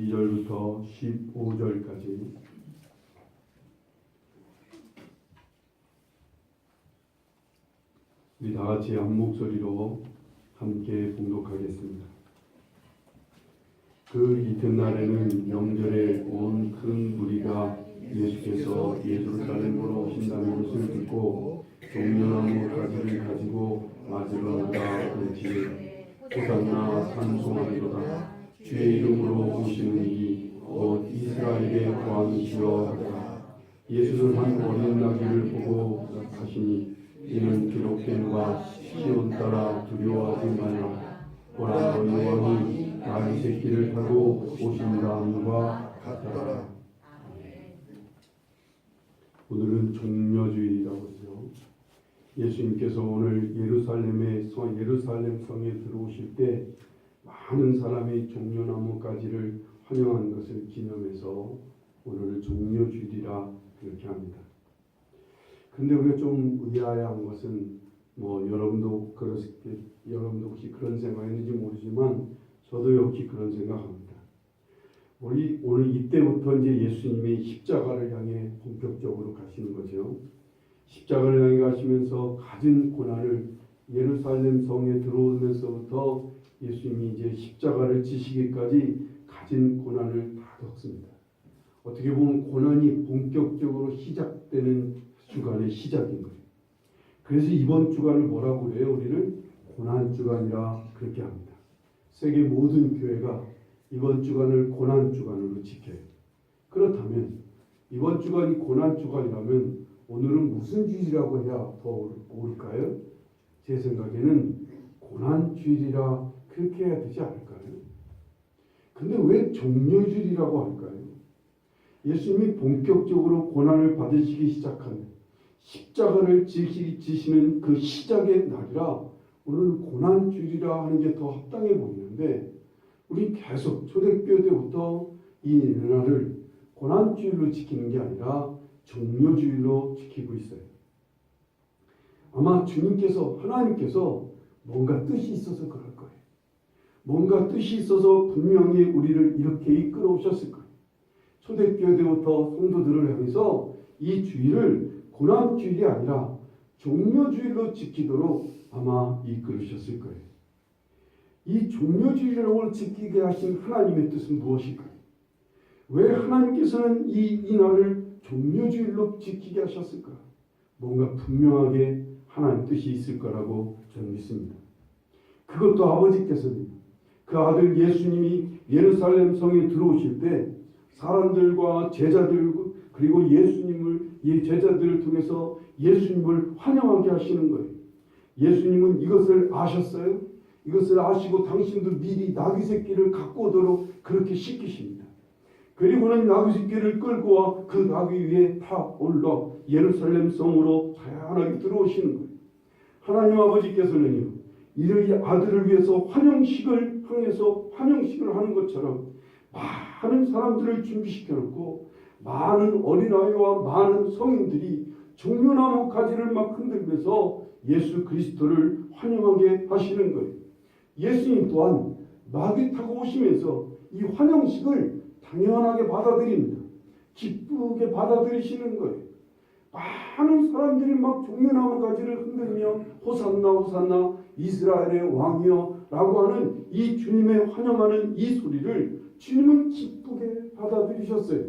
12절부터 15절까지 우리 다 같이 한 목소리로 함께 봉독하겠습니다. 그 이튿날에는 명절에 온 큰 무리가 예수께서 예루살렘으로 오신다는 것을 듣고 종려나무 가지를 가지고 맞으러 나가 외치되 호산나 찬송하리로다. 주의 이름으로 오시는 이 곧 이스라엘의 왕이시여 하더라. 예수는 한 어린 나귀를 보고 하시니 이는 기록된 바 시온 따라 두려워하지 말라. 보라 너희 왕이 나귀 새끼를 타고 오신다 함과 같더라. 오늘은 종려주일이라고 하죠. 예수님께서 오늘 예루살렘 성에 들어오실 때 많은 사람이 종려나무 가지를 환영한 것을 기념해서 오늘은 종려주일이라 그렇게 합니다. 근데 우리가 좀 의아한 것은 여러분도 혹시 그런 생각했는지 모르지만 저도 역시 그런 생각합니다. 우리 오늘 이때부터 이제 예수님이 십자가를 향해 본격적으로 가시는 거죠. 십자가를 향해 가시면서 가진 고난을 예루살렘 성에 들어오면서부터 예수님이 이제 십자가를 지시기까지 가진 고난을 다 겪습니다. 어떻게 보면 고난이 본격적으로 시작되는 주간의 시작인 거예요. 그래서 이번 주간을 뭐라고 그래요? 우리는 고난 주간이라 그렇게 합니다. 세계 모든 교회가 이번 주간을 고난 주간으로 지켜요. 그렇다면 이번 주간이 고난 주간이라면 오늘은 무슨 주일이라고 해야 더 옳을까요? 제 생각에는 고난 주일이라 그렇게 해야 되지 않을까요? 근데 왜 종려주일이라고 할까요? 예수님이 본격적으로 고난을 받으시기 시작한 십자가를 지시는 그 시작의 날이라 오늘 고난주일이라 하는 게 더 합당해 보이는데 우리 계속 초대교회 때부터 이 날을 고난주일로 지키는 게 아니라 종려주일로 지키고 있어요. 아마 하나님께서 뭔가 뜻이 있어서 그럴 거예요. 뭔가 뜻이 있어서 분명히 우리를 이렇게 이끌어 오셨을 거예요. 초대교회 때부터 성도들을 향해서 이 주일을 고난주일이 아니라 종려주일로 지키도록 아마 이끌으셨을 거예요. 이 종려주일을 지키게 하신 하나님의 뜻은 무엇일까요? 왜 하나님께서는 이 날을 종려주일로 지키게 하셨을까? 뭔가 분명하게 하나님 뜻이 있을 거라고 저는 믿습니다. 그것도 아버지께서는 그 아들 예수님이 예루살렘 성에 들어오실 때 사람들과 제자들 그리고 제자들을 통해서 예수님을 환영하게 하시는 거예요. 예수님은 이것을 아셨어요? 이것을 아시고 당신도 미리 나귀 새끼를 갖고 오도록 그렇게 시키십니다. 그리고는 나귀 새끼를 끌고 와 그 나귀 위에 타 올라 예루살렘 성으로 자연하게 들어오시는 거예요. 하나님 아버지께서는요, 이의 아들을 위해서 환영식을 하는 것처럼 많은 사람들을 준비시켜놓고 많은 어린아이와 많은 성인들이 종려나무 가지를 막 흔들면서 예수 그리스도를 환영하게 하시는 거예요. 예수님 또한 나귀 타고 오시면서 이 환영식을 당연하게 받아들입니다. 기쁘게 받아들이시는 거예요. 많은 사람들이 막 종려나무 가지를 흔들며 호산나 호산나 이스라엘의 왕이여 라고 하는 이 주님의 환영하는 이 소리를 주님은 기쁘게 받아들이셨어요.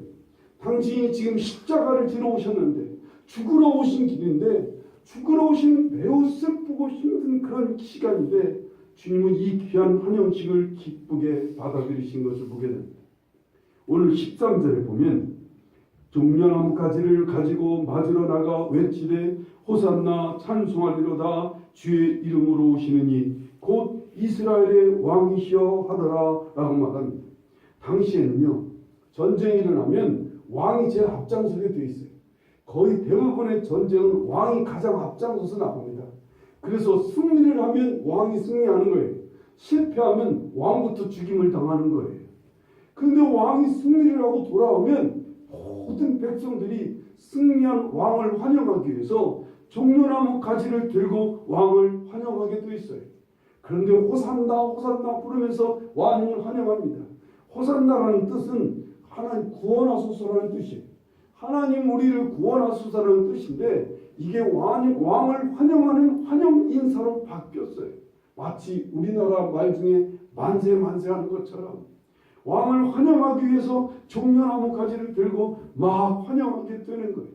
당신이 지금 십자가를 지러 오셨는데 죽으러 오신 길인데 죽으러 오신 매우 슬프고 힘든 그런 시간인데 주님은 이 귀한 환영식을 기쁘게 받아들이신 것을 보게 됩니다. 오늘 13절에 보면 종려나무 가지를 가지고 맞으러 나가 외치되 호산나 찬송하리로다. 주의 이름으로 오시는 이 곧 이스라엘의 왕이시여 하더라 라고 말합니다. 당시에는요, 전쟁이 일어나면 왕이 제일 앞장서게 되어 있어요. 거의 대부분의 전쟁은 왕이 가장 앞장서서 나갑니다. 그래서 승리를 하면 왕이 승리하는 거예요. 실패하면 왕부터 죽임을 당하는 거예요. 근데 왕이 승리를 하고 돌아오면 모든 백성들이 승리한 왕을 환영하기 위해서 종려나무 가지를 들고 왕을 환영하게 되어 있어요. 그런데 호산나 호산나 부르면서 왕을 환영합니다. 호산나라는 뜻은 하나님 구원하소서라는 뜻이에요. 하나님 우리를 구원하소서라는 뜻인데 이게 왕을 환영하는 환영 인사로 바뀌었어요. 마치 우리나라 말 중에 만세 만세 하는 것처럼 왕을 환영하기 위해서 종려나무 가지를 들고 막 환영하게 되는 거예요.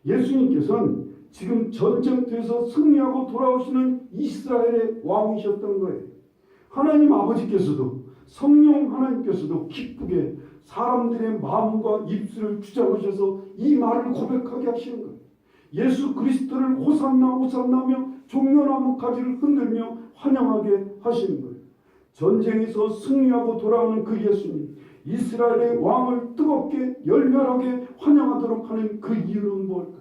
예수님께서는 지금 전쟁터에서 승리하고 돌아오시는 이스라엘의 왕이셨던 거예요. 하나님 아버지께서도 성령 하나님께서도 기쁘게 사람들의 마음과 입술을 주잡으셔서 이 말을 고백하게 하시는 거예요. 예수 그리스도를 호산나 호산나며 종려나무 가지를 흔들며 환영하게 하시는 거예요. 전쟁에서 승리하고 돌아오는 그 예수님, 이스라엘의 왕을 뜨겁게 열렬하게 환영하도록 하는 그 이유는 뭘까요?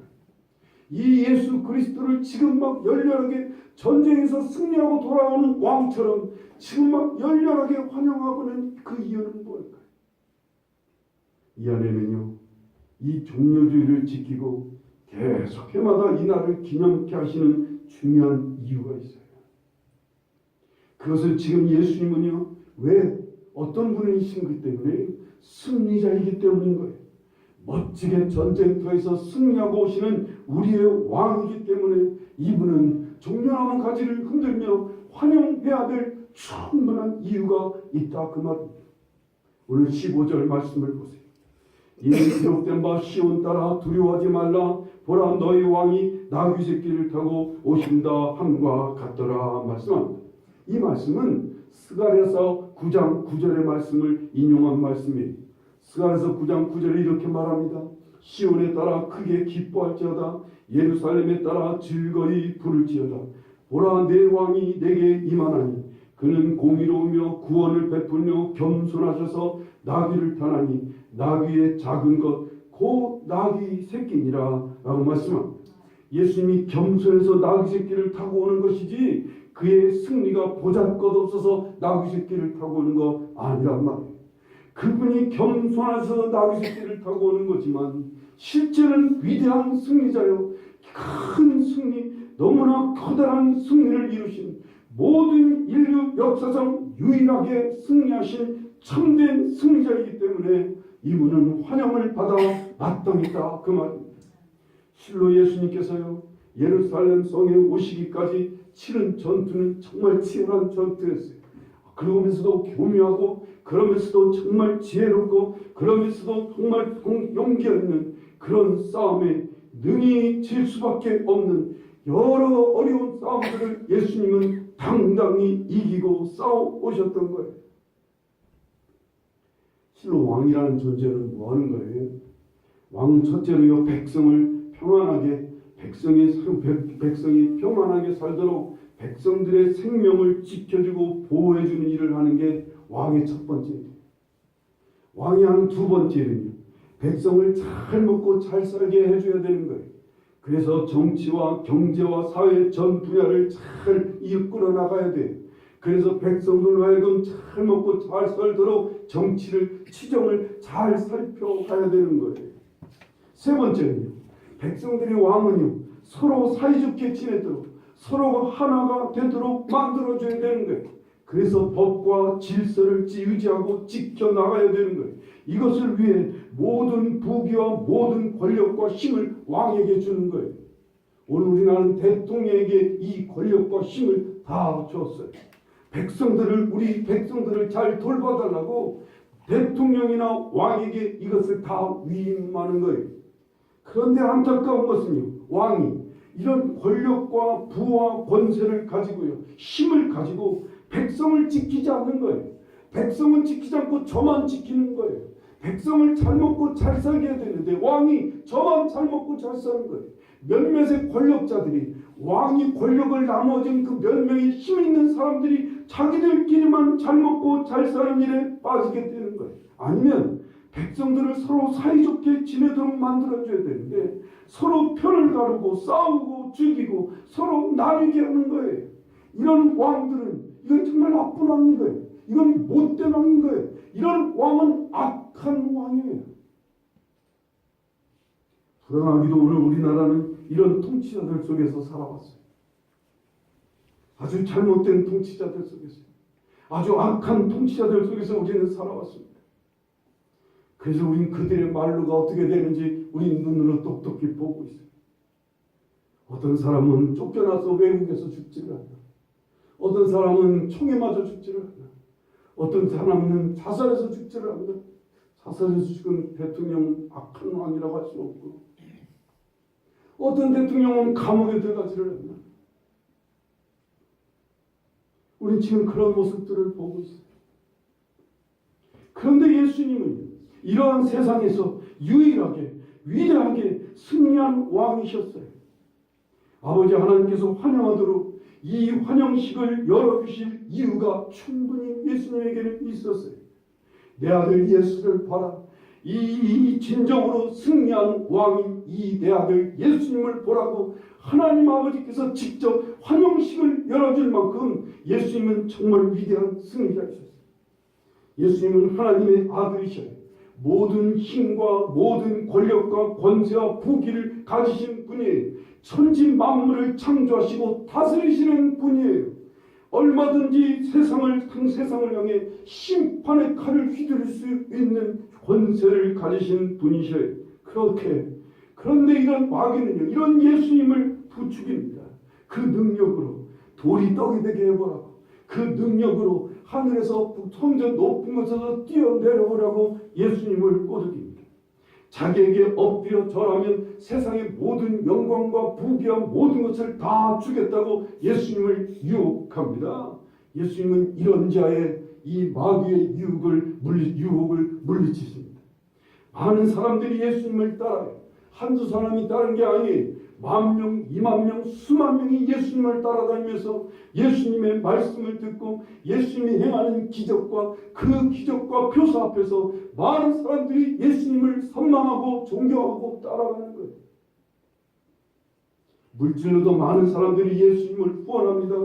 이 예수 그리스도를 지금 막 열렬하게 전쟁에서 승리하고 돌아오는 왕처럼 지금 막 열렬하게 환영하고는 그 이유는 뭘까요? 이 안에는요, 이 종려주의를 지키고 계속 해마다 이 날을 기념케 하시는 중요한 이유가 있어요. 그것을 지금 예수님은요, 왜 어떤 분이신기 때문에 승리자이기 때문인 거예요. 멋지게 전쟁터에서 승리하고 오시는 우리의 왕이기 때문에 이분은 종려나무 가지를 흔들며 환영해야 될 충분한 이유가 있다 그 말입니다. 오늘 15절 말씀을 보세요. 이미 기록된 바 시온 따라 두려워하지 말라. 보라 너희 왕이 나귀 새끼를 타고 오신다 함과 같더라 말씀합니다. 이 말씀은 스가랴서 9장 9절의 말씀을 인용한 말씀이에요. 스가랴서 9장 9절에 이렇게 말합니다. 시온에 따라 크게 기뻐할지어다. 예루살렘에 따라 즐거이 부를지어다. 보라 내 왕이 내게 임하나니 그는 공의로우며 구원을 베풀며 겸손하셔서 나귀를 타나니 나귀의 작은 것 곧 나귀 새끼니라 라고 말씀합니다. 예수님이 겸손해서 나귀 새끼를 타고 오는 것이지 그의 승리가 보잘것없어서 나귀 새끼를 타고 오는 거 아니란 말이에요. 그분이 겸손해서 나귀 새끼를 타고 오는 거지만 실제는 위대한 승리자요, 큰 승리, 너무나 커다란 승리를 이루신 모든 인류 역사상 유일하게 승리하신 참된 승리자이기 때문에 이분은 환영을 받아 마땅했다 그 말입니다. 실로 예수님께서요, 예루살렘 성에 오시기까지 치른 전투는 정말 치열한 전투였어요. 그러면서도 교묘하고 그러면서도 정말 지혜롭고 그러면서도 정말 용기가 있는 그런 싸움에 능히 질 수밖에 없는 여러 어려운 싸움들을 예수님은 당당히 이기고 싸워 오셨던 거예요. 실로 왕이라는 존재는 뭐 하는 거예요? 왕은 첫째로요, 백성이 평안하게 살도록 백성들의 생명을 지켜주고 보호해주는 일을 하는 게 왕의 첫 번째 일이에요. 왕이 하는 두 번째 일은요, 백성을 잘 먹고 잘 살게 해줘야 되는 거예요. 그래서 정치와 경제와 사회 전 분야를 잘 이끌어 나가야 돼요. 그래서 백성들로 하여금 잘 먹고 잘 살도록 정치를, 치정을 잘 살펴가야 되는 거예요. 세 번째는요, 백성들의 왕은요, 서로 사이좋게 지내도록 서로가 하나가 되도록 만들어줘야 되는 거예요. 그래서 법과 질서를 유지하고 지켜나가야 되는 거예요. 이것을 위해 모든 부귀와 모든 권력과 힘을 왕에게 주는 거예요. 오늘 우리나라는 대통령에게 이 권력과 힘을 다 줬어요. 우리 백성들을 잘 돌봐달라고 대통령이나 왕에게 이것을 다 위임하는 거예요. 그런데 안타까운 것은요, 왕이 이런 권력과 부와 권세를 가지고요, 힘을 가지고 백성을 지키지 않는 거예요. 백성은 지키지 않고 저만 지키는 거예요. 백성을 잘 먹고 잘 살게 해야 되는데 왕이 저만 잘 먹고 잘 사는 거예요. 몇몇의 권력자들이, 왕이 권력을 나눠준 그 몇 명의 힘 있는 사람들이 자기들끼리만 잘 먹고 잘 사는 일에 빠지게 되는 거예요. 아니면 백성들을 서로 사이좋게 지내도록 만들어줘야 되는데 서로 편을 가르고 싸우고 죽이고 서로 나뉘게 하는 거예요. 이런 왕들은, 이건 정말 나쁜 왕인 거예요. 이건 못된 왕인 거예요. 이런 왕은 악한 왕이에요. 불행하기도 오늘 우리나라는 이런 통치자들 속에서 살아왔어요. 아주 잘못된 통치자들 속에서, 아주 악한 통치자들 속에서 우리는 살아왔습니다. 그래서 우린 그들의 말로가 어떻게 되는지 우리 눈으로 똑똑히 보고 있어요. 어떤 사람은 쫓겨나서 외국에서 죽지를 않나. 어떤 사람은 총에 맞아 죽지를 않나. 어떤 사람은 자살해서 죽지를 않나. 자살해서 죽은 대통령 악한 왕이라고 할 수 없고, 어떤 대통령은 감옥에 들어가지를 않나. 우린 지금 그런 모습들을 보고 있어요. 그런데 예수님은 이러한 세상에서 유일하게 위대하게 승리한 왕이셨어요. 아버지 하나님께서 환영하도록 이 환영식을 열어주실 이유가 충분히 예수님에게는 있었어요. 내 아들 예수를 봐라. 이 진정으로 승리한 왕인 이 내 아들 예수님을 보라고 하나님 아버지께서 직접 환영식을 열어줄 만큼 예수님은 정말 위대한 승리자이셨어요. 예수님은 하나님의 아들이셔요. 모든 힘과 모든 권력과 권세와 부귀를 가지신 분이에요. 천지 만물을 창조하시고 다스리시는 분이에요. 얼마든지 세상을 향해 심판의 칼을 휘두를 수 있는 권세를 가지신 분이셔요. 그런데 이런 마귀는요, 이런 예수님을 부추깁니다. 그 능력으로 돌이 떡이 되게 해보라고, 그 능력으로 하늘에서 성전 높은 곳에서 뛰어내려오라고 예수님을 꼬드깁니다. 자기에게 엎드려 절하면 세상의 모든 영광과 부귀와 모든 것을 다 주겠다고 예수님을 유혹합니다. 예수님은 이런 자의 이 마귀의 유혹을 물리치십니다. 많은 사람들이 예수님을 따라요. 한두 사람이 따른 게 아니에요. 10,000명, 20,000명, 수만 명이 예수님을 따라다니면서 예수님의 말씀을 듣고 예수님이 행하는 기적과 그 기적과 표사 앞에서 많은 사람들이 예수님을 선망하고 존경하고 따라가는 거예요. 물질로도 많은 사람들이 예수님을 후원합니다.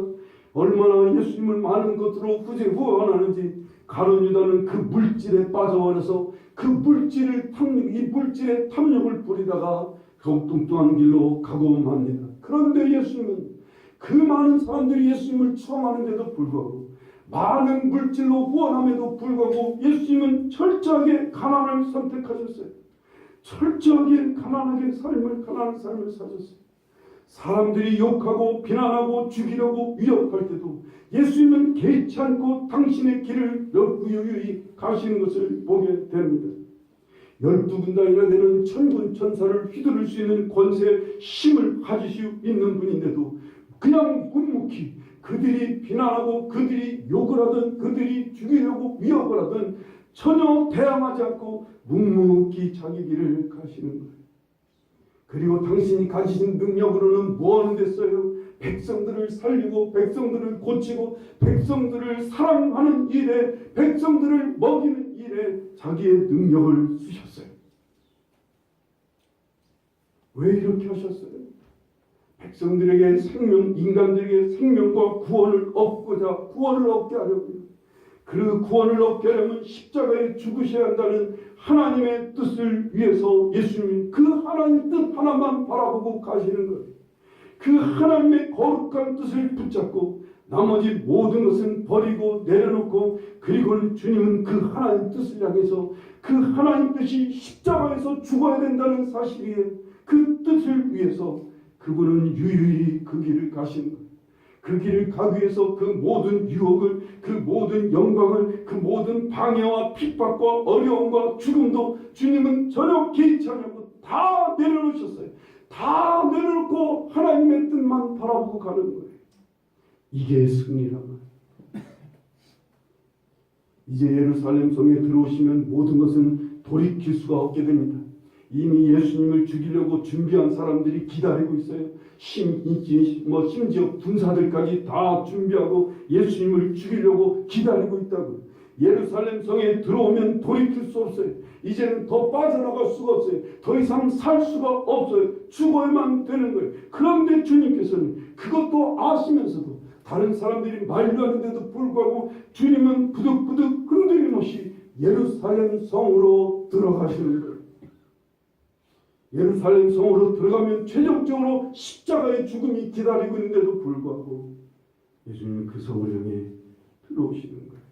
얼마나 예수님을 많은 것으로 후원하는지 가룟 유다는 그 물질에 빠져버려서 이 물질의 탐욕을 부리다가 뚱뚱한 길로 가고 맙니다. 그런데 예수님은 그 많은 사람들이 예수님을 추앙하는데도 불구하고, 많은 물질로 후원함에도 불구하고 예수님은 철저하게 가난을 선택하셨어요. 철저하게 가난한 삶을 사셨어요. 사람들이 욕하고 비난하고 죽이려고 위협할 때도 예수님은 개의치 않고 당신의 길을 유유히 가시는 것을 보게 됩니다. 12군단이나 되는 천군 천사를 휘두를 수 있는 권세, 힘을 가지시고 있는 분인데도 그냥 묵묵히 그들이 비난하고 그들이 욕을 하든 그들이 죽이려고 위협을 하든 전혀 대항하지 않고 묵묵히 자기 길을 가시는 거예요. 그리고 당신이 가지신 능력으로는 뭐 하는 됐어요? 백성들을 살리고 백성들을 고치고 백성들을 사랑하는 일에, 백성들을 먹이는 일에 자기의 능력을 쓰셨어요. 왜 이렇게 하셨어요? 백성들에게 인간들에게 생명과 구원을 얻게 하려고요. 그 구원을 얻게 하려면 십자가에 죽으셔야 한다는 하나님의 뜻을 위해서 예수님이 그 하나님 뜻 하나만 바라보고 가시는 거예요. 그 하나님의 거룩한 뜻을 붙잡고 나머지 모든 것은 버리고 내려놓고, 그리고는 주님은 그 하나님 뜻을 향해서 그 하나님 뜻이 십자가에서 죽어야 된다는 사실이에요. 그 뜻을 위해서 그분은 유유히 그 길을 가시는 거예요. 그 길을 가기 위해서 그 모든 유혹을, 그 모든 영광을, 그 모든 방해와 핍박과 어려움과 죽음도 주님은 전혀 개의치 않고 다 내려놓으셨어요. 다 내려놓고 하나님의 뜻만 바라보고 가는 거예요. 이게 승리란 말이에요. 이제 예루살렘 성에 들어오시면 모든 것은 돌이킬 수가 없게 됩니다. 이미 예수님을 죽이려고 준비한 사람들이 기다리고 있어요. 심지어 군사들까지 다 준비하고 예수님을 죽이려고 기다리고 있다고요. 예루살렘 성에 들어오면 돌이킬 수 없어요. 이제는 더 빠져나갈 수가 없어요. 더 이상 살 수가 없어요. 죽어야만 되는 거예요. 그런데 주님께서는 그것도 아시면서도 다른 사람들이 말려하는데도 불구하고 주님은 부득부득 흔들림 없이 예루살렘 성으로 들어가시는 거예요. 예루살렘 성으로 들어가면 최종적으로 십자가의 죽음이 기다리고 있는데도 불구하고 예수님은 그 성을 향해 들어오시는 거예요.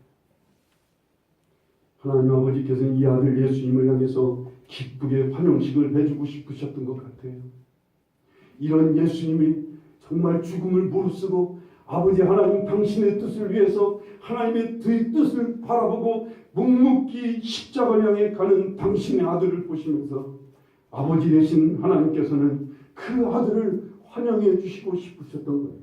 하나님 아버지께서는 이 아들 예수님을 향해서 기쁘게 환영식을 해주고 싶으셨던 것 같아요. 이런 예수님이 정말 죽음을 무릅쓰고 아버지 하나님 당신의 뜻을 위해서 하나님의 뜻을 바라보고 묵묵히 십자가를 향해 가는 당신의 아들을 보시면서 아버지 되신 하나님께서는 그 아들을 환영해 주시고 싶으셨던 거예요.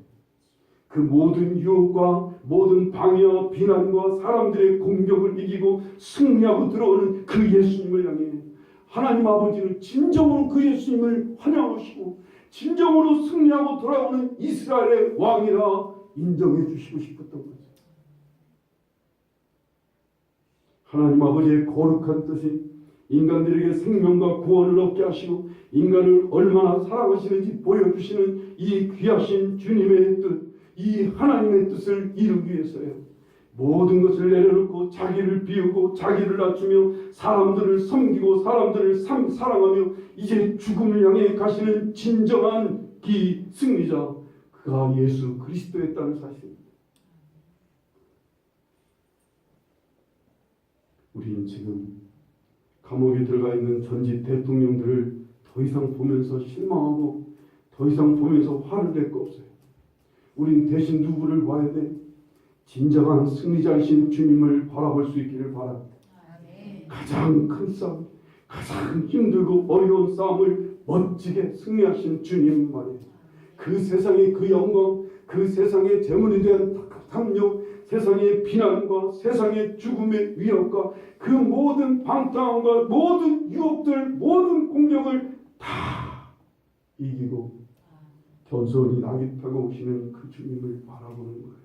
그 모든 유혹과 모든 방해와 비난과 사람들의 공격을 이기고 승리하고 들어오는 그 예수님을 향해 하나님 아버지는 진정으로 그 예수님을 환영하시고 진정으로 승리하고 돌아오는 이스라엘의 왕이라 인정해 주시고 싶었던 거죠. 하나님 아버지의 거룩한 뜻이 인간들에게 생명과 구원을 얻게 하시고 인간을 얼마나 사랑하시는지 보여주시는 이 귀하신 주님의 뜻, 이 하나님의 뜻을 이루기 위해서요. 모든 것을 내려놓고 자기를 비우고 자기를 낮추며 사람들을 섬기고 사람들을 사랑하며 이제 죽음을 향해 가시는 진정한 승리자, 그가 예수 그리스도였다는 사실입니다. 우리는 지금 감옥에 들어가 있는 전직 대통령들을 더 이상 보면서 실망하고 더 이상 보면서 화를 낼 거 없어요. 우린 대신 누구를 봐야 돼? 진정한 승리자이신 주님을 바라볼 수 있기를 바랍니다. 가장 큰 싸움, 가장 힘들고 어려운 싸움을 멋지게 승리하신 주님 말이에요. 그 세상의 그 영광, 그 세상의 재물에 대한 탐욕, 세상의 비난과 세상의 죽음의 위협과 그 모든 방탕함과 모든 유혹들, 모든 공격을 다 이기고 겸손히 낙이 타고 오시는 그 주님을 바라보는 거예요.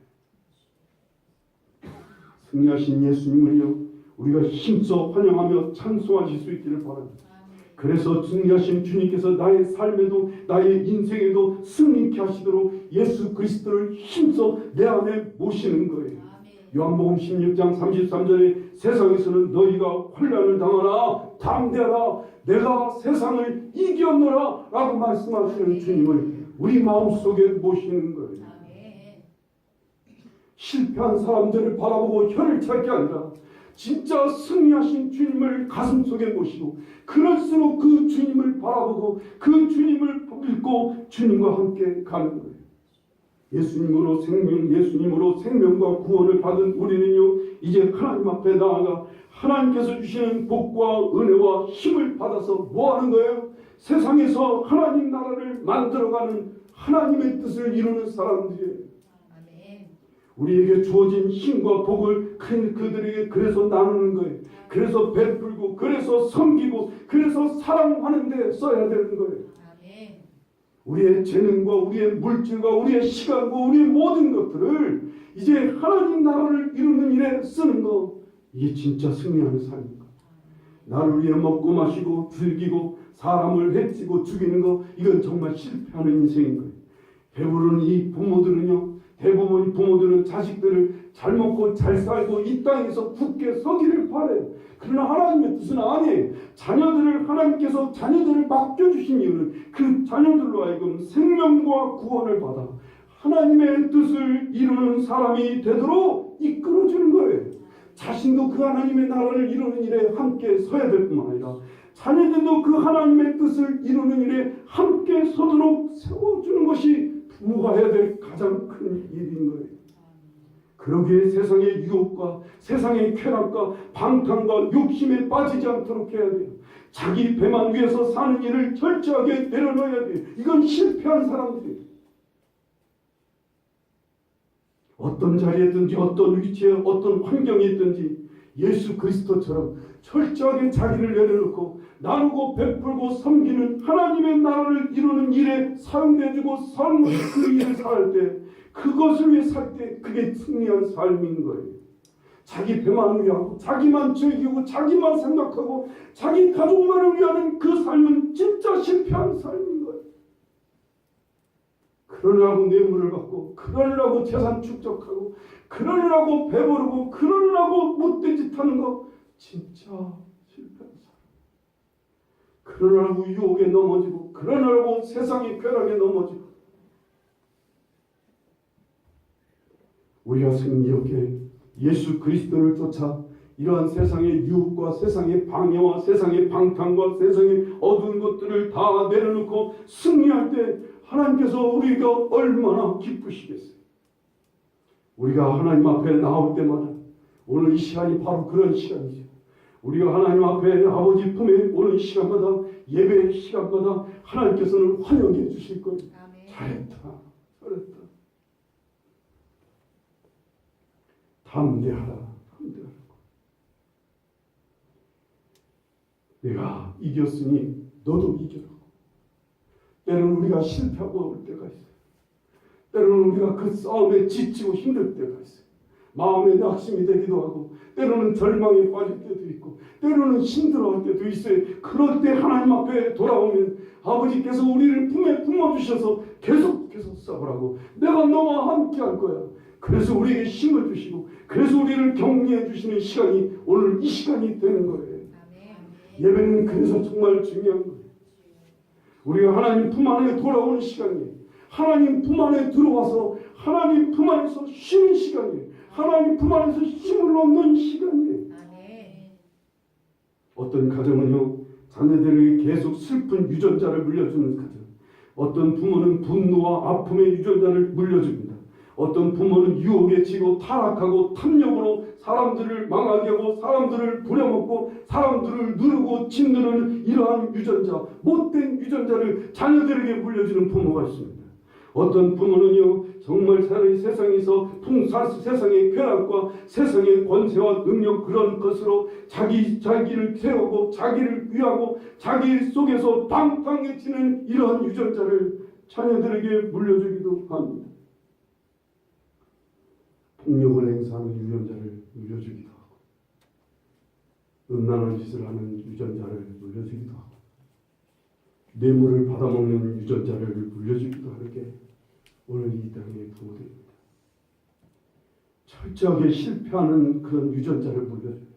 승리하신 예수님을요, 우리가 힘써 환영하며 찬송하실 수 있기를 바랍니다. 그래서 승리하신 주님께서 나의 삶에도 나의 인생에도 승리케 하시도록 예수 그리스도를 힘써 내 안에 모시는 거예요. 요한복음 16장 33절에 세상에서는 너희가 환난을 당하나 담대하라 내가 세상을 이겼노라 라고 말씀하시는 주님을 우리 마음속에 모시는 거예요. 실패한 사람들을 바라보고 혀를 찰 게 아니라 진짜 승리하신 주님을 가슴속에 모시고 그럴수록 그 주님을 바라보고 그 주님을 믿고 주님과 함께 가는 거예요. 예수님으로 생명과 구원을 받은 우리는요, 이제 하나님 앞에 나아가 하나님께서 주시는 복과 은혜와 힘을 받아서 뭐 하는 거예요? 세상에서 하나님 나라를 만들어가는 하나님의 뜻을 이루는 사람들이에요. 우리에게 주어진 힘과 복을 그들에게 그래서 나누는 거예요. 그래서 베풀고 그래서 섬기고 그래서 사랑하는 데 써야 되는 거예요. 우리의 재능과 우리의 물질과 우리의 시간과 우리의 모든 것들을 이제 하나님 나라를 이루는 일에 쓰는 거, 이게 진짜 승리하는 삶인가? 나를 위해 먹고 마시고 즐기고 사람을 해치고 죽이는 거, 이건 정말 실패하는 인생인 거예요. 배부른 이 부모들은요, 대부분 부모들은 자식들을 잘 먹고 잘 살고 이 땅에서 굳게 서기를 바라요. 그러나 하나님의 뜻은 아니에요. 하나님께서 자녀들을 맡겨주신 이유는 그 자녀들로 하여금 생명과 구원을 받아 하나님의 뜻을 이루는 사람이 되도록 이끌어주는 거예요. 자신도 그 하나님의 나라를 이루는 일에 함께 서야 될 뿐만 아니라 자녀들도 그 하나님의 뜻을 이루는 일에 함께 서도록 세워주는 것이 부모가 해야 될 가장 큰 일인 거예요. 그러기에 세상의 유혹과 세상의 쾌락과 방탕과 욕심에 빠지지 않도록 해야 돼요. 자기 배만 위해서 사는 일을 철저하게 내려놓아야 돼요. 이건 실패한 사람들이에요. 어떤 자리에 있든지 어떤 위치에 어떤 환경에 있든지 예수 그리스도처럼 철저하게 자기를 내려놓고 나누고 베풀고 섬기는 하나님의 나라를 이루는 일에 사용되어지고 그 일을 살 때, 그것을 위해 살 때 그게 승리한 삶인 거예요. 자기 배만 위하고 자기만 즐기고 자기만 생각하고 자기 가족만을 위하는 그 삶은 진짜 실패한 삶인 거예요. 그러려고 뇌물을 받고 그러려고 재산 축적하고 그러려고 배부르고 그러려고 못된 짓 하는 거 진짜 실패한 삶. 그러려고 유혹에 넘어지고 그러려고 세상의 쾌락에 넘어지고 우리가 승리롭게 예수 그리스도를 쫓아 이러한 세상의 유혹과 세상의 방해와 세상의 방탕과 세상의 어두운 것들을 다 내려놓고 승리할 때 하나님께서 우리가 얼마나 기쁘시겠어요. 우리가 하나님 앞에 나올 때마다 오늘 이 시간이 바로 그런 시간이죠. 우리가 하나님 앞에 아버지 품에 오는 시간마다 예배의 시간마다 하나님께서는 환영해 주실 거예요. 아멘. 잘했다. 담대하라. 내가 이겼으니 너도 이겨라고. 때로는 우리가 실패하고 올 때가 있어요. 때로는 우리가 그 싸움에 지치고 힘들 때가 있어요. 마음의 낙심이 되기도 하고 때로는 절망에 빠질 때도 있고 때로는 힘들어할 때도 있어요. 그럴 때 하나님 앞에 돌아오면 아버지께서 우리를 품에 품어주셔서 계속해서 싸우라고. 내가 너와 함께 할 거야. 그래서 우리에게 힘을 주시고 그래서 우리를 격려해 주시는 시간이 오늘 이 시간이 되는 거예요. 예배는 그래서 정말 중요한 거예요. 우리가 하나님 품 안에 돌아오는 시간이에요. 하나님 품 안에 들어와서 하나님 품 안에서 쉬는 시간이에요. 하나님 품 안에서 힘을 얻는 시간이에요. 어떤 가정은요, 자녀들에게 계속 슬픈 유전자를 물려주는 가정. 어떤 부모는 분노와 아픔의 유전자를 물려줍니다. 어떤 부모는 유혹에 지고 타락하고 탐욕으로 사람들을 망하게 하고 사람들을 부려먹고 사람들을 누르고 짓누르는 이러한 유전자, 못된 유전자를 자녀들에게 물려주는 부모가 있습니다. 어떤 부모는요, 정말 세상에서 세상의 쾌락과 세상의 권세와 능력 그런 것으로 자기를 세우고 자기를 위하고 자기 속에서 방탕해지는 이러한 유전자를 자녀들에게 물려주기도 합니다. 폭력을 행사하는 유전자를 물려주기도 하고 음란한 짓을 하는 유전자를 물려주기도 하고 뇌물을 받아먹는 유전자를 물려주기도 하는 게 오늘 이 땅의 부모들입니다. 철저하게 실패하는 그런 유전자를 물려줘요.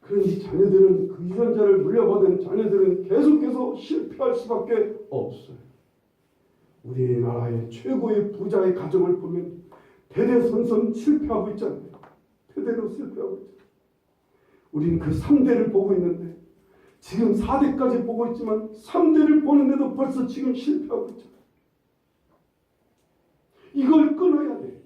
그런데 자녀들은 그 유전자를 물려받은 자녀들은 계속해서 실패할 수밖에 없어요. 우리나라의 최고의 부자의 가정을 보면 대대손손 실패하고 있잖아요. 대대로 실패하고 있잖아요. 우리는 그 3대를 보고 있는데 지금 4대까지 보고 있지만 3대를 보는데도 벌써 지금 실패하고 있잖아요. 이걸 끊어야 돼.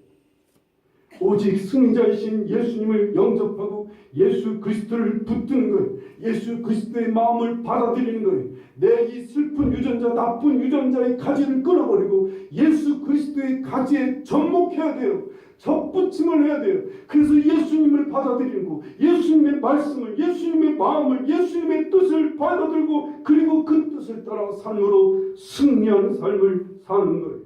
오직 승자이신 예수님을 영접하고 예수 그리스도를 붙드는 거예요. 예수 그리스도의 마음을 받아들이는 거예요. 내 이 슬픈 유전자, 나쁜 유전자의 가지를 끊어버리고 예수 그리스도의 가지에 접목해야 돼요. 접붙임을 해야 돼요. 그래서 예수님을 받아들이고 예수님의 말씀을, 예수님의 마음을, 예수님의 뜻을 받아들고 그리고 그 뜻을 따라 삶으로 승리하는 삶을 사는 거예요.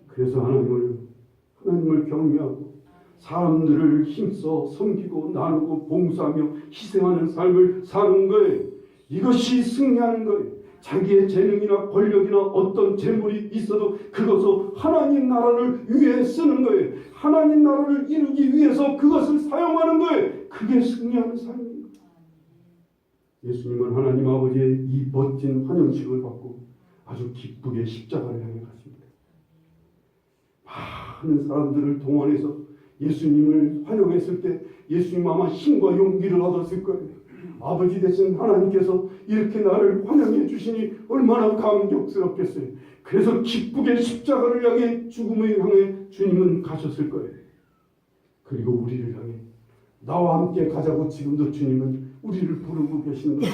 그래서 하나님을 경외하고 사람들을 힘써 섬기고 나누고 봉사하며 희생하는 삶을 사는 거예요. 이것이 승리하는 거예요. 자기의 재능이나 권력이나 어떤 재물이 있어도 그것을 하나님 나라를 위해 쓰는 거예요. 하나님 나라를 이루기 위해서 그것을 사용하는 거예요. 그게 승리하는 삶입니다. 예수님은 하나님 아버지의 이 멋진 환영식을 받고 아주 기쁘게 십자가를 향해 가십니다. 많은 사람들을 동원해서 예수님을 환영했을 때 예수님 아마 힘과 용기를 얻었을 거예요. 아버지 되신 하나님께서 이렇게 나를 환영해 주시니 얼마나 감격스럽겠어요. 그래서 기쁘게 십자가를 향해 죽음을 향해 주님은 가셨을 거예요. 그리고 우리를 향해 나와 함께 가자고 지금도 주님은 우리를 부르고 계시는 거예요.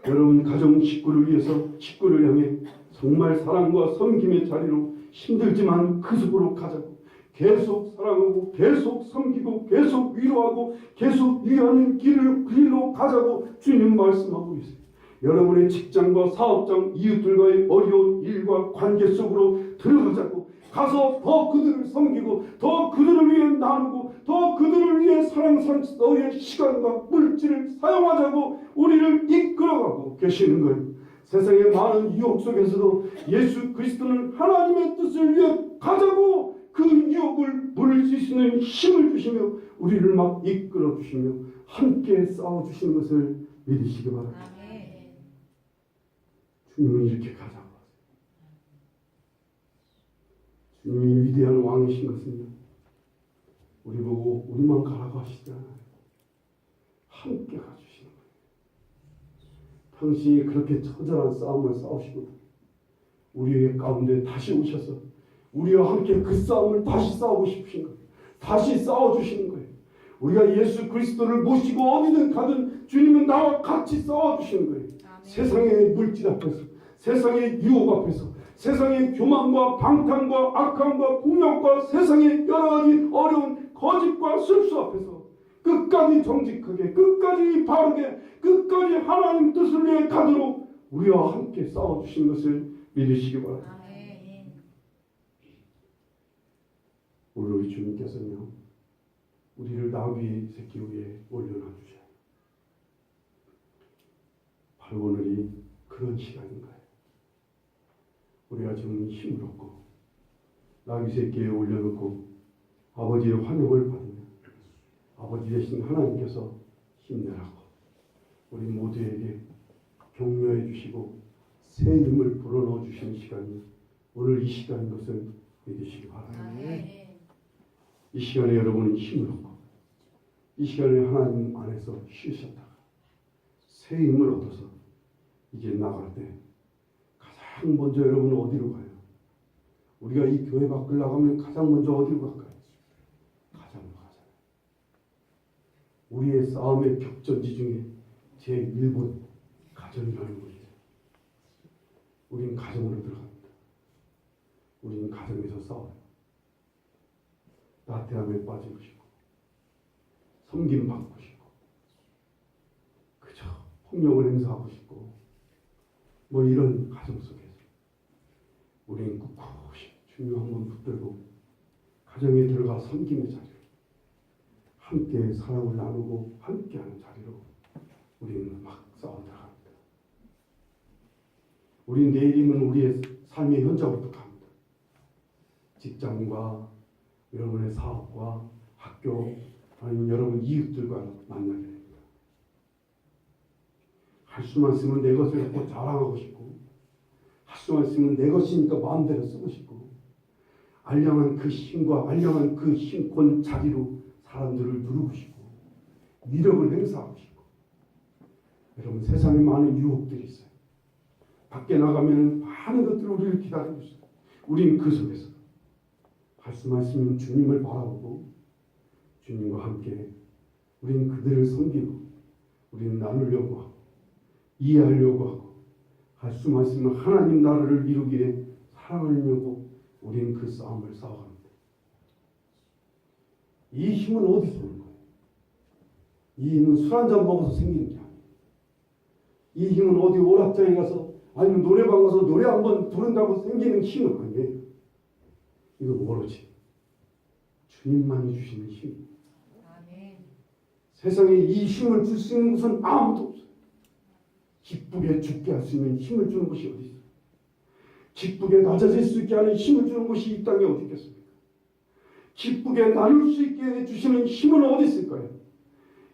여러분 가정 식구를 위해서 식구를 향해 정말 사랑과 섬김의 자리로 힘들지만 그 속으로 가자고 계속 사랑하고 계속 섬기고 계속 위로하고 계속 위하는 길로 가자고 주님 말씀하고 있어요. 여러분의 직장과 사업장 이웃들과의 어려운 일과 관계 속으로 들어가자고 가서 더 그들을 섬기고 더 그들을 위해 나누고 더 그들을 위해 너의 시간과 물질을 사용하자고 우리를 이끌어가고 계시는 거예요. 세상의 많은 유혹 속에서도 예수 그리스도는 하나님의 뜻을 위해 가자고 그 유혹을 물을 수 있는 힘을 주시며 우리를 막 이끌어 주시며 함께 싸워 주시는 것을 믿으시기 바랍니다. 주님은 이렇게 가자고 하세요. 주님이 위대한 왕이신 것은요, 우리 보고 우리만 가라고 하시잖아요. 함께 가주시는 거예요. 당신이 그렇게 처절한 싸움을 싸우시고 우리의 가운데 다시 오셔서 우리와 함께 그 싸움을 다시 싸우고 싶으신 거예요. 다시 싸워주시는 거예요. 우리가 예수 그리스도를 모시고 어디든 가든 주님은 나와 같이 싸워주시는 거예요. 아멘. 세상의 물질 앞에서, 세상의 유혹 앞에서, 세상의 교만과 방탕과 악함과 폭력과 세상의 여러 가지 어려운 거짓과 실수 앞에서 끝까지 정직하게, 끝까지 바르게, 끝까지 하나님 뜻을 위해 가도록 우리와 함께 싸워주신 것을 믿으시기 바랍니다. 아멘. 우리 주님께서는요, 우리를 나귀 새끼 위에 올려놔 주셔요. 바로 오늘이 그런 시간인 거예요. 우리가 지금 힘을 얻고 나귀 새끼에 올려놓고 아버지의 환영을 받으며 아버지 되신 하나님께서 힘내라고 우리 모두에게 격려해 주시고 새 힘을 불어넣어 주시는 시간이 오늘 이 시간인 것을 믿으시기 바랍니다. 이 시간에 여러분은 힘을 얻고 이 시간에 하나님 안에서 쉬셨다가 새 힘을 얻어서 이제 나갈 때 가장 먼저 여러분은 어디로 가요? 우리가 이 교회 밖을 나가면 가장 먼저 어디로 갈까요? 가정으로 가잖아요. 우리의 싸움의 격전지 중에 제1번 가정이라는 것이죠. 우리는 가정으로 들어갑니다. 우리는 가정에서 싸워요. 나태함에 빠지고 싶고 섬김받고 싶고 그저 폭력을 행사하고 싶고 뭐 이런 가정 속에서 우리는 꿋꿋이 주님 한번 붙들고 가정에 들어가 섬김의 자리로 함께 사랑을 나누고 함께하는 자리로 우리는 막 싸워 들어갑니다. 우리는 내일이면 우리의 삶의 현장부터 갑니다. 직장과 여러분의 사업과 학교 아니면 여러분 이웃들과 만나게 됩니다. 할 수만 있으면 내 것을 갖고 자랑하고 싶고 할 수만 있으면 내 것이니까 마음대로 쓰고 싶고 알량한 그 힘과 알량한 그 힘권 자리로 사람들을 누르고 싶고 위력을 행사하고 싶고 여러분 세상에 많은 유혹들이 있어요. 밖에 나가면 많은 것들이 우리를 기다리고 있어요. 우리는 그 속에서 할 수만 있으면 주님을 바라보고 주님과 함께 우리는 그들을 섬기고 우리는 나누려고 하고 이해하려고 하고 할 수만 있으면 하나님 나라를 이루기에 사랑하려고 우리는 그 싸움을 싸워갑니다. 이 힘은 어디서 오는 거예요? 이 힘은 술 한잔 먹어서 생기는 게 아니에요. 이 힘은 어디 오락장에 가서 아니면 노래방 가서 노래 한번 부른다고 생기는 힘은 아니에요. 이거 모르지. 주님만이 주시는 힘. 아멘. 세상에 이 힘을 줄 수 있는 것은 아무도 없어요. 기쁘게 죽게 할 수 있는 힘을 주는 것이 어디 있어요? 기쁘게 낮아질 수 있게 하는 힘을 주는 것이 이 땅에 어디 있겠습니까? 기쁘게 나눌 수 있게 해주시는 힘은 어디 있을까요?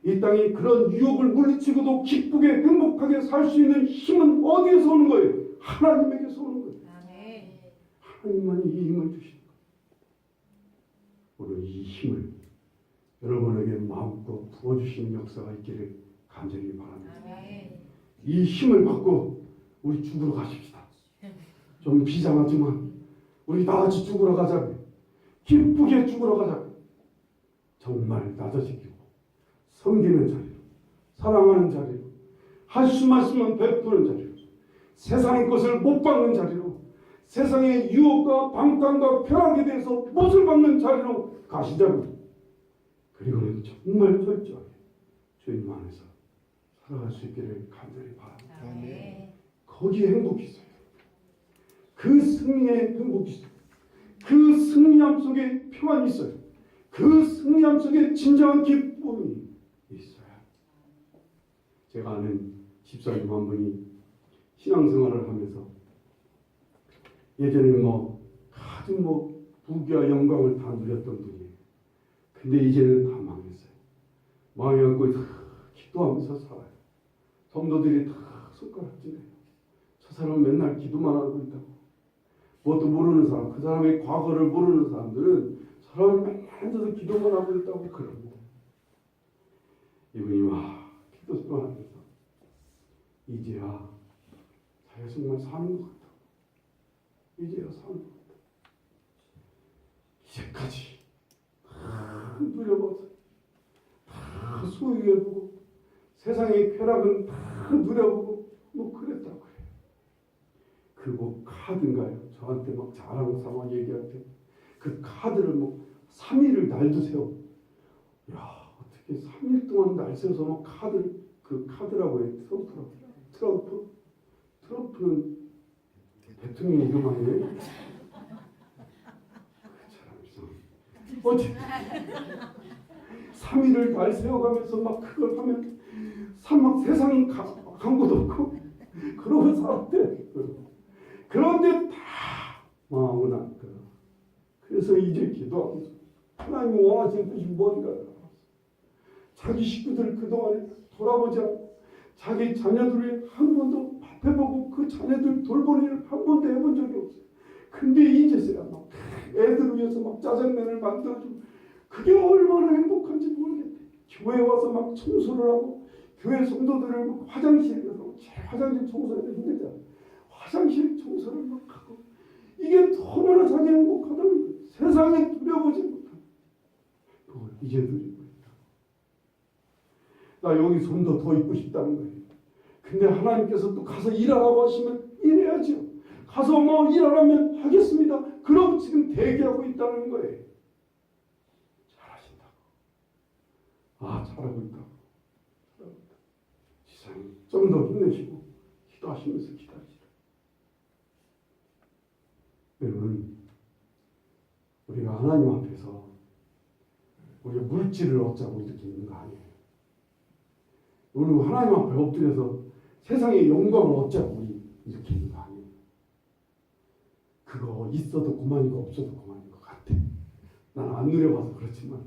이 땅에 그런 유혹을 물리치고도 기쁘게 행복하게 살 수 있는 힘은 어디에서 오는 거예요? 하나님에게서 오는 거예요. 아멘. 하나님만이 이 힘을 주시는 거예요. 오늘 이 힘을 여러분에게 마음껏 부어주시는 역사가 있기를 간절히 바랍니다. 아멘. 이 힘을 받고 우리 죽으러 가십시다. 좀 비장하지만 우리 다 같이 죽으러 가자고요. 기쁘게 죽으러 가자고요. 정말 낮아지고 섬기는 자리로 사랑하는 자리로 할 수만 있으면 베푸는 자리로 세상의 것을 못 받는 자리로 세상의 유혹과 방탕과 쾌락에 대해서 못을 받는 자리로 가시자고요. 그리고는 정말 철저하게 주님 안에서 살아갈 수 있기를 간절히 바랍니다. 네. 거기에 행복이 있어요. 그 승리의 행복이 있어요. 그 승리함 속에 평안이 있어요. 그 승리함 속에 진정한 기쁨이 있어요. 제가 아는 집사님 한 분이 신앙생활을 하면서 예전에 아주 부귀와 영광을 다 누렸던 분이에요. 근데 이제는 다 망했어요. 망해갖고 기도하면서 살아요. 성도들이 다 손가락질해요. 저 사람은 맨날 기도만 하고 있다고. 뭣도 모르는 사람, 그 사람의 과거를 모르는 사람들은 사람이 맨날 앉아서 기도만 하고 있다고 그럽니다. 이분이 막 기도 생활하면서 이제야 자기가 정말 사는 것 같다. 이제야 사는 것 같다. 이제까지 다 누려봐서 다 소유해보고 세상의 쾌락은 다 누려보고 뭐 그랬다고 해요. 그 뭐 카드인가요? 저한테 막 자랑 삼아 얘기할 때 그 카드를 뭐 3일을 날도 세워. 야, 어떻게 3일 동안 날 세워서 막 카드를, 그 카드라고 해. 트럼프는 대통령 이름 아니에요? 그 사람 이상. 어째 3일을 날 세워가면서 막 그걸 하면 막 세상이 간 것도 없고 그러고 살았대. 그런데 다 마음은 안 들어. 그래서 이제 기도하면서 하나님이 원하시는 뜻이 뭔가 자기 식구들 그동안에 돌아보지 않고 자기 자녀들이 한 번도 밥해보고 그 자녀들 돌볼 일을 한 번도 해본 적이 없어요. 근데 이제서야 막 애들 위해서 막 짜장면을 만들어주고 그게 얼마나 행복한지 모르겠대. 교회 와서 막 청소를 하고 교회 성도들을 막 화장실에 가서 화장실 청소해도 힘들잖아. 화장실 청소를 막 하고 이게 너무나 자기 행복하다는 거예요. 세상에 누려보지 못한 그걸 이제 누리고 있다. 나 여기 좀 더 있고 싶다는 거예요. 근데 하나님께서 또 가서 일하라고 하시면 일해야죠. 가서 뭐 일하라면 하겠습니다. 그럼 지금 대기하고 있다는 거예요. 잘하신다고. 아, 잘하고 있다고. 지상이 좀 더 힘내시고 기도하시면서 기다리시라. 여러분, 우리가 하나님 앞에서 우리가 물질을 얻자고 이렇게 있는 거 아니에요. 우리가 하나님 앞에 엎드려서 세상의 영광을 얻자고 우리 이렇게 있는 거 아니에요. 그거 있어도 그만이고 없어도 그만인 것 같아. 난 안 누려봐서 그렇지만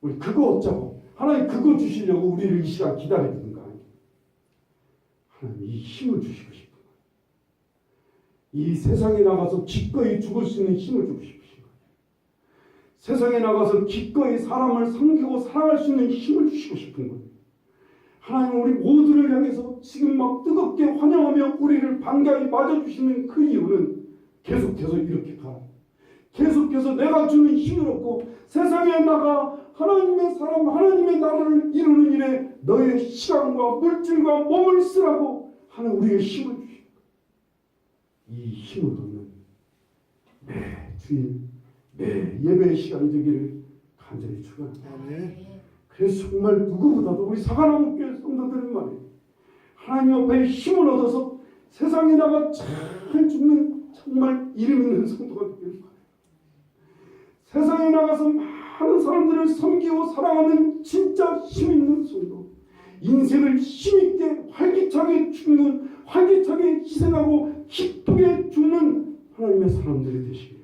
우리 그거 얻자고 하나님 그거 주시려고 우리를 이 시간 기다리는 거 아니에요. 하나님 이 힘을 주시고 싶은 거예요. 이 세상에 나가서 기꺼이 죽을 수 있는 힘을 주고 싶으신 거예요. 세상에 나가서 기꺼이 사람을 섬기고 사랑할 수 있는 힘을 주시고 싶은 거예요. 하나님 우리 모두를 향해서 지금 막 뜨겁게 환영하며 우리를 반가이 맞아주시는 그 이유는 계속해서 이렇게 가라. 계속해서 내가 주는 힘을 얻고 세상에 나가 하나님의 사람, 하나님의 나라를 이루는 일에 너의 시간과 물질과 몸을 쓰라고 하는 우리의 힘을 주시고 이 힘을 얻는 매 주일, 매 예배의 시간이 되기를 간절히 축원합니다. 그래서 정말 누구보다도 우리 사과나무 교회 성도들은 말이에요. 하나님 앞에 힘을 얻어서 세상에 나가 잘 죽는 정말 이름 있는 성도가 되기를 바라요. 세상에 나가서 많은 사람들을 섬기고 사랑하는 진짜 힘 있는 성도. 인생을 힘있게 활기차게 죽는, 활기차게 희생하고 기쁘게 죽는 하나님의 사람들이 되시길